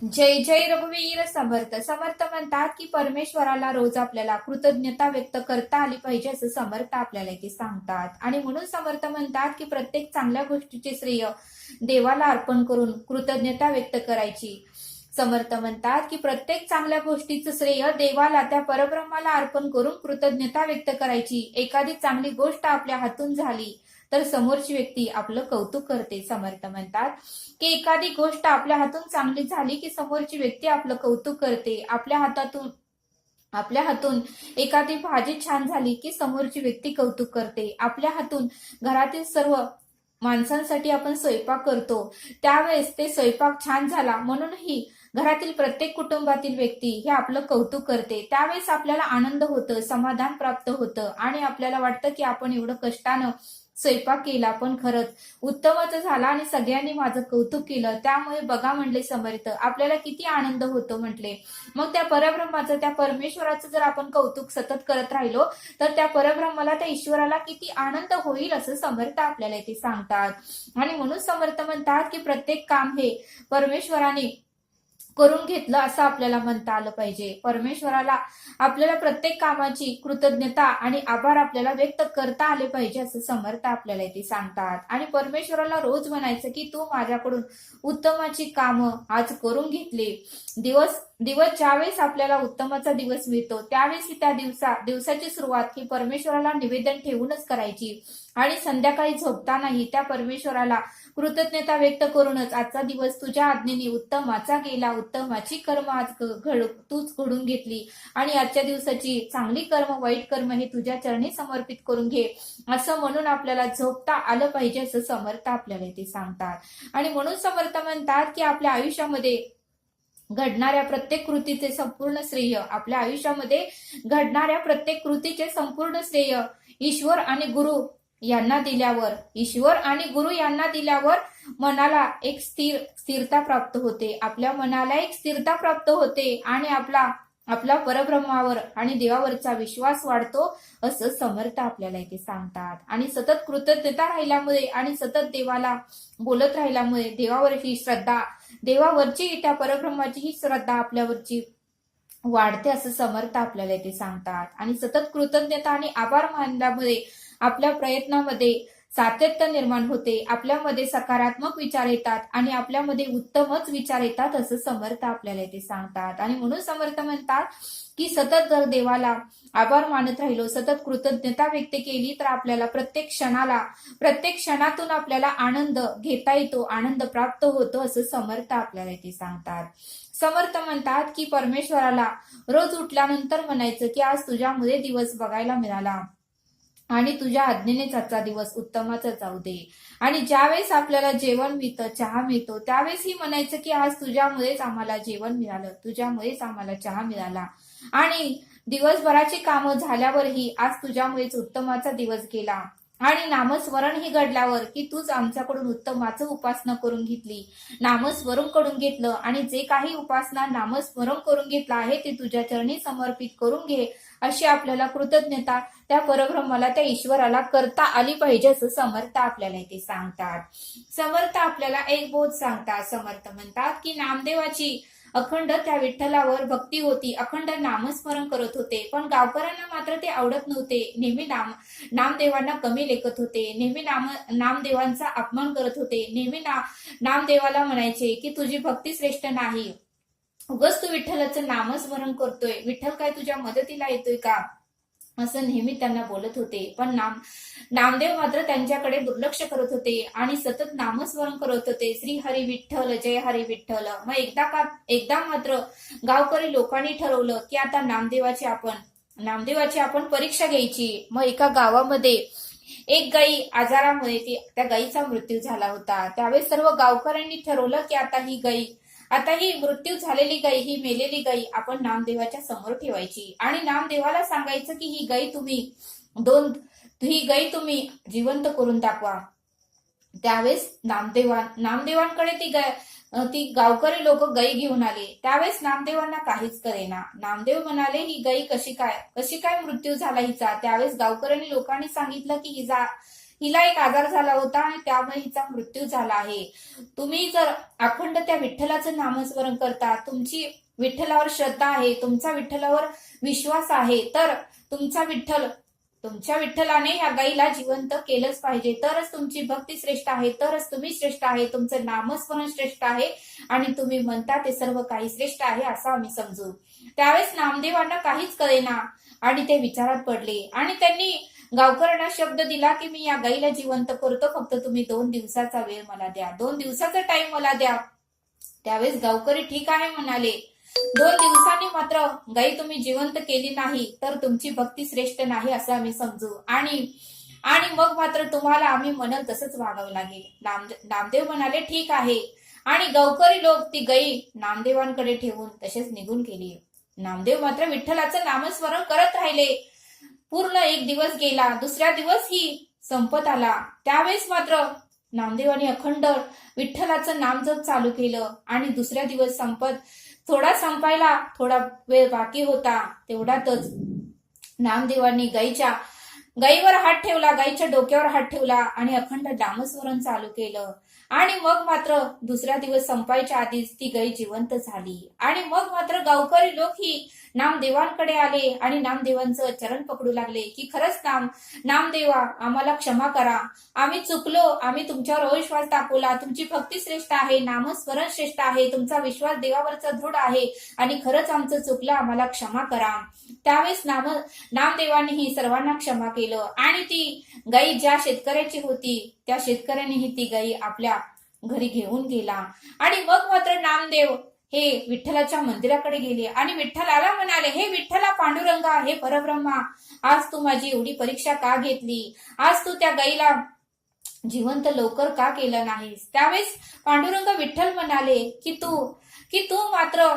जय जय रघुवीर समर्थ. समर्थ म्हणतात की परमेश्वराला रोज आपल्याला कृतज्ञता व्यक्त करता आली पाहिजे असं समर्थ आपल्याला इथे सांगतात. आणि म्हणून समर्थ म्हणतात की प्रत्येक चांगल्या गोष्टीचे श्रेय देवाला अर्पण करून कृतज्ञता व्यक्त करायची. समर्थ म्हणतात की प्रत्येक चांगल्या गोष्टीचं श्रेय देवाला, त्या परब्रह्माला अर्पण करून कृतज्ञता व्यक्त करायची. एखादी चांगली गोष्ट आपल्या हातून झाली तर समोरची व्यक्ती आपलं कौतुक करते. समर्थ म्हणतात की एखादी गोष्ट आपल्या हातून चांगली झाली की समोरची व्यक्ती आपलं कौतुक करते. आपल्या हातून एखादी भाजी छान झाली की समोरची व्यक्ती कौतुक करते. आपल्या हातून घरातील सर्व माणसांसाठी आपण स्वयंपाक करतो, त्यावेळेस ते स्वयंपाक छान झाला म्हणूनही घरातील प्रत्येक कुटुंबातील व्यक्ती हे आपलं कौतुक करते. त्यावेळेस आपल्याला आनंद होतं, समाधान प्राप्त होतं आणि आपल्याला वाटतं की आपण एवढं कष्टानं स्वयंपाक केला पण खरंच उत्तमच झाला आणि सगळ्यांनी माझं कौतुक केलं, त्यामुळे बघा म्हणले समर्थ आपल्याला किती आनंद होतो म्हटले. मग त्या परब्रह्माचं, त्या परमेश्वराचं जर आपण कौतुक सतत करत राहिलो तर त्या परब्रह्माला, त्या ईश्वराला किती आनंद होईल असं समर्थ आपल्याला इथे सांगतात. आणि म्हणून समर्थ म्हणतात की प्रत्येक काम हे परमेश्वराने करून घेतलं असं आपल्याला म्हणता आलं पाहिजे. परमेश्वराला आपल्याला प्रत्येक कामाची कृतज्ञता आणि आभार आपल्याला व्यक्त करता आले पाहिजे असं समर्थ आपल्याला इथे सांगतात. आणि परमेश्वराला रोज म्हणायचं की तू माझ्याकडून उत्तमाची कामं आज करून घेतली. दिवस दिवस ज्यावेळेस आपल्याला उत्तमाचा दिवस मिळतो त्यावेळेस त्या दिवसाची सुरुवात ही परमेश्वराला निवेदन ठेवूनच करायची. आणि संध्याकाळी झोपतानाही त्या परमेश्वराला कृतज्ञता व्यक्त करूनच आजचा दिवस तुझ्या आज्ञेने उत्तमाचा गेला, उत्तमाची कर्म आज तूच घडून घेतली आणि आजच्या दिवसाची चांगली कर्म, वाईट कर्म हे तुझ्या चरणी समर्पित करून घे असं म्हणून आपल्याला झोपता आलं पाहिजे असं समर्थ आपल्याला इथे सांगतात. आणि म्हणून समर्थ म्हणतात की आपल्या आयुष्यामध्ये घडणाऱ्या प्रत्येक कृतीचे संपूर्ण श्रेय, आपल्या आयुष्यामध्ये घडणाऱ्या प्रत्येक कृतीचे संपूर्ण श्रेय ईश्वर आणि गुरु यांना दिल्यावर मनाला एक स्थिरता प्राप्त होते. आपल्या मनाला एक स्थिरता प्राप्त होते आणि आपला परब्रह्मावर आणि देवावरचा विश्वास वाढतो असं समर्थ आपल्याला इथे सांगतात. आणि सतत कृतज्ञता राहिल्यामुळे आणि सतत देवाला बोलत राहिल्यामुळे देवावरची श्रद्धा, देवावरची, त्या परब्रह्माची ही श्रद्धा आपल्यावरची वाढते असं समर्थ आपल्याला इथे सांगतात. आणि सतत कृतज्ञता आणि आभार मानल्यामुळे आपल्या प्रयत्नामध्ये सातत्य निर्माण होते, आपल्यामध्ये सकारात्मक विचार येतात आणि आपल्यामध्ये उत्तमच विचार येतात असं समर्थ आपल्याला इथे सांगतात. आणि म्हणून समर्थ म्हणतात की सतत जर देवाला आभार मानत राहिलो, सतत कृतज्ञता व्यक्त केली तर आपल्याला प्रत्येक क्षणातून आपल्याला आनंद घेता येतो, आनंद प्राप्त होतो असं समर्थ आपल्याला इथे सांगतात. समर्थ म्हणतात की परमेश्वराला रोज उठल्यानंतर म्हणायचं की आज तुझ्यामुळे दिवस बघायला मिळाला आणि तुझ्या आज्ञेनेच आजचा दिवस उत्तमाचा जाऊ दे. आणि ज्यावेळेस आपल्याला जेवण मिळतं, चहा मिळतो, त्यावेळेसही म्हणायचं की आज तुझ्यामुळेच आम्हाला जेवण मिळालं, तुझ्यामुळेच आम्हाला चहा मिळाला. आणि दिवसभराची कामं झाल्यावरही आज तुझ्यामुळेच उत्तमाचा दिवस गेला. आणि नामस्मरण ही घडल्यावर की तूच आमच्याकडून उत्तमाचं उपासना करून घेतली, नामस्मरण करून घेतलं आणि जे काही उपासना नामस्मरण करून घेतलं आहे ते तुझ्या चरणी समर्पित करून घे अशी आपल्याला कृतज्ञता त्या परब्रह्माला, त्या ईश्वराला करता आली पाहिजे असं समर्थ आपल्याला इथे सांगतात. समर्थ आपल्याला एक बोध सांगतात. समर्थ म्हणतात की नामदेवाची अखंड त्या विठ्ठलावर भक्ती होती, अखंड नामस्मरण करत होते, पण गावकऱ्यांना मात्र ते आवडत नव्हते. नेहमी नामदेवांना कमी लेखत होते, नेहमी नामदेवांचा अपमान करत होते, नेहमी नामदेवाला म्हणायचे की तुझी भक्ती श्रेष्ठ नाही, उगच तू विठ्ठलाचं नामस्मरण करतोय, विठ्ठल काय तुझ्या मदतीला येतोय का, असं नेहमी त्यांना बोलत होते. पण नामदेव मात्र त्यांच्याकडे दुर्लक्ष करत होते आणि सतत नामस्मरण करत होते, श्री हरी विठ्ठल, जय हरी विठ्ठल. मग एकदा मात्र गावकरी लोकांनी ठरवलं की आता नामदेवाची आपण परीक्षा घ्यायची. मग एका गावामध्ये एक गाई आजारामुळे त्या गाईचा मृत्यू झाला होता. त्यावेळेस सर्व गावकऱ्यांनी ठरवलं की आता ही मृत्यू झालेली गाई, ही मेलेली गाई आपण नामदेवाच्या समोर ठेवायची आणि नामदेवाला सांगायचं की ही गाई तुम्ही जिवंत करून दाखवा. त्यावेळेस नामदेवांकडे ती गावकरी लोक गाई घेऊन आले. त्यावेळेस नामदेवांना काहीच कळेना. नामदेव म्हणाले ही गाई कशी काय मृत्यू झाला हिचा. त्यावेळेस गावकऱ्यांनी लोकांनी सांगितलं की हिला एक आजार झाला होता आणि त्यामुळे हिचा मृत्यू झाला आहे. तुम्ही जर अखंड त्या विठ्ठलाचं नामस्मरण करता, तुमची विठ्ठलावर श्रद्धा आहे, तुमचा विठ्ठलावर विश्वास आहे, तर तुमच्या विठ्ठलाने या गाईला जिवंत केलंच पाहिजे. तरच तुमची भक्ती श्रेष्ठ आहे, तरच तुम्ही श्रेष्ठ आहे, तुमचं नामस्मरण श्रेष्ठ आहे आणि तुम्ही म्हणता ते सर्व काही श्रेष्ठ आहे असं आम्ही समजू. त्यावेळेस नामदेवांना काहीच कळेना आणि ते विचारात पडले आणि त्यांनी गावकऱ्यांना शब्द दिला की मी या गाईला जिवंत करतो, फक्त तुम्ही 2 दिवसाचा वेळ मला द्या, 2 दिवसाचा टाइम मला द्या. त्यावेळेस गावकरी ठीक आहे म्हणाले. 2 दिवसांनी मात्र गाई तुम्ही जिवंत केली नाही तर तुमची भक्ती श्रेष्ठ नाही असं आम्ही समजू आणि मग मात्र तुम्हाला आम्ही म्हणल तसंच वागावं लागेल. नामदेव म्हणाले ठीक आहे आणि गावकरी लोक ती गाई नामदेवांकडे ठेवून तसेच निघून गेले. नामदेव मात्र विठ्ठलाचं नामस्मरण करत राहिले. पूर्ण 1 दिवस गेला, दुसऱ्या दिवस ही संपत आला. त्यावेळेस मात्र नामदेवांनी अखंड विठ्ठलाचं नामजप चालू केलं आणि दुसऱ्या दिवस संपायला थोडा वेळ बाकी होता. तेवढ्यातच नामदेवांनी गाईवर हात ठेवला, गाईच्या डोक्यावर हात ठेवला आणि अखंड नामस्मरण चालू केलं आणि मग मात्र दुसरा दिवस संपायच्या आधीच ती गाई जिवंत झाली. आणि मग मात्र गावकरी लोक ही नामदेवांकडे आले आणि नामदेवांचं चरण पकडू लागले की खरंच नामदेवा आम्हाला क्षमा करा, आम्ही चुकलो, आम्ही तुमच्यावर अविश्वास दाखवला, तुमची भक्ती श्रेष्ठ आहे, नामस्मरण श्रेष्ठ आहे, तुमचा विश्वास देवावरचा दृढ आहे आणि खरंच आमचं चुकलं, आम्हाला क्षमा करा. त्यावेळेस नामदेवांनीही सर्वांना क्षमा केलं आणि ती गाई ज्या शेतकऱ्याची होती त्या शेतकऱ्यानेही ती गाई आपल्या घरी घेऊन गेला. आणि मग मात्र नामदेव हे विठ्ठलाच्या मंदिराकडे गेले आणि विठ्ठलाला म्हणाले, हे विठ्ठला पांडुरंगा, हे परब्रह्मा, आज तू माझी एवढी परीक्षा का घेतली, आज तू त्या गाईला जिवंत लवकर का केलं नाहीस. त्यावेळेस पांडुरंग विठ्ठल म्हणाले की तू मात्र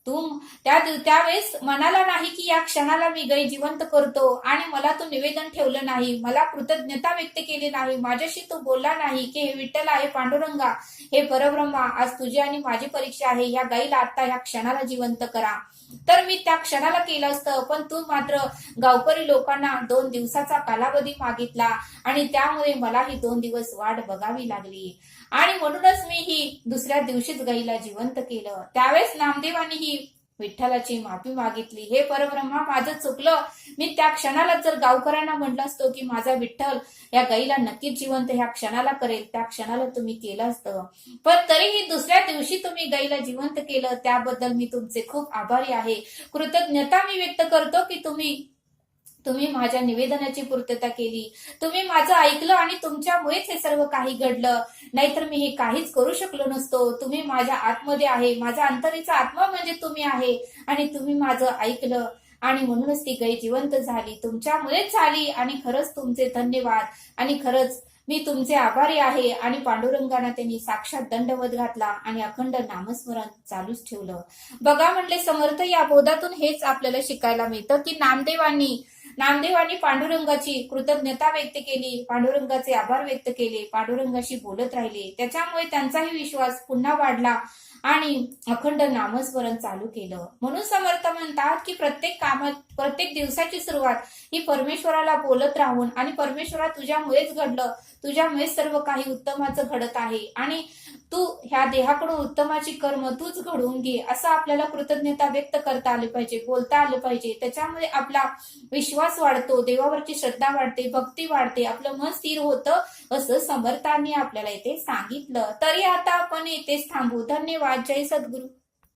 त्यावेळेस म्हणाला नाही की या क्षणाला मी गाई जिवंत करतो आणि मला तू निवेदन ठेवलं नाही, मला कृतज्ञता व्यक्त केली नाही, माझ्याशी तू बोलला नाही की हे विठ्ठला, हे पांडुरंगा, हे परब्रह्मा, आज तुझी आणि माझी परीक्षा आहे, या गाईला आता या क्षणाला जिवंत करा. तर मी त्या क्षणाला केलं असतं, पण तू मात्र गावकरी लोकांना 2 दिवसाचा कालावधी मागितला आणि त्यामुळे मला ही 2 दिवस वाट बघावी लागली आणि म्हणूनच मी ही दुसऱ्या दिवशीच गाईला जिवंत केलं. त्यावेळेस नामदेवांनी ही विठ्ठलाची माफी मागितली, हे परब्रह्मा माझं चुकलं, मी त्या क्षणाला जर गावकऱ्यांना म्हटलं असतो की माझा विठ्ठल या गाईला नक्कीच जिवंत ह्या क्षणाला करेल, त्या क्षणाला तुम्ही केलं असतं, पण तरीही दुसऱ्या दिवशी तुम्ही गाईला जिवंत केलं, त्याबद्दल मी तुमचे खूप आभारी आहे. कृतज्ञता मी व्यक्त करतो की तुम्ही माझ्या निवेदनाची पूर्तता केली, तुम्ही माझं ऐकलं आणि तुमच्यामुळेच हे सर्व काही घडलं, नाहीतर मी हे काहीच करू शकलो नसतो. तुम्ही माझ्या आतमध्ये आहे, माझा अंतरीचा आत्मा म्हणजे तुम्ही आहे आणि तुम्ही माझं ऐकलं आणि म्हणूनच ती गाय जिवंत झाली, तुमच्यामुळेच झाली आणि खरंच तुमचे धन्यवाद आणि खरंच मी तुमचे आभारी आहे. आणि पांडुरंगांना त्यांनी साक्षात दंडवत घातला आणि अखंड नामस्मरण चालूच ठेवलं. बघा म्हटले समर्थ, या बोधातून हेच आपल्याला शिकायला मिळतं की नामदेवांनी पांडुरंगाची कृतज्ञता व्यक्त केली, पांडुरंगाचे आभार व्यक्त केले, पांडुरंगाशी बोलत राहिले, त्याच्यामुळे त्यांचाही विश्वास पुन्हा वाढला आणि अखंड नामस्मरण चालू केलं. म्हणून समर्थ म्हणतात की प्रत्येक दिवसाची सुरुवात ही परमेश्वराला बोलत राहून आणि परमेश्वरा तुझ्यामुळेच घडलं, तुझ्यामुळेच सर्व काही उत्तमाचं घडत आहे आणि तू ह्या देहाकडून उत्तमाची कर्म तूच घडवून घे, असं आपल्याला कृतज्ञता व्यक्त करता आली पाहिजे, बोलता आलं पाहिजे. त्याच्यामुळे आपला विश्वास वाढतो, देवावरची श्रद्धा वाढते, भक्ती वाढते, आपलं मन स्थिर होतं, असं समर्थांनी आपल्याला इथे सांगितलं. तरी आता आपण इथेच थांबू. धन्यवाद. जय सद्गुरू.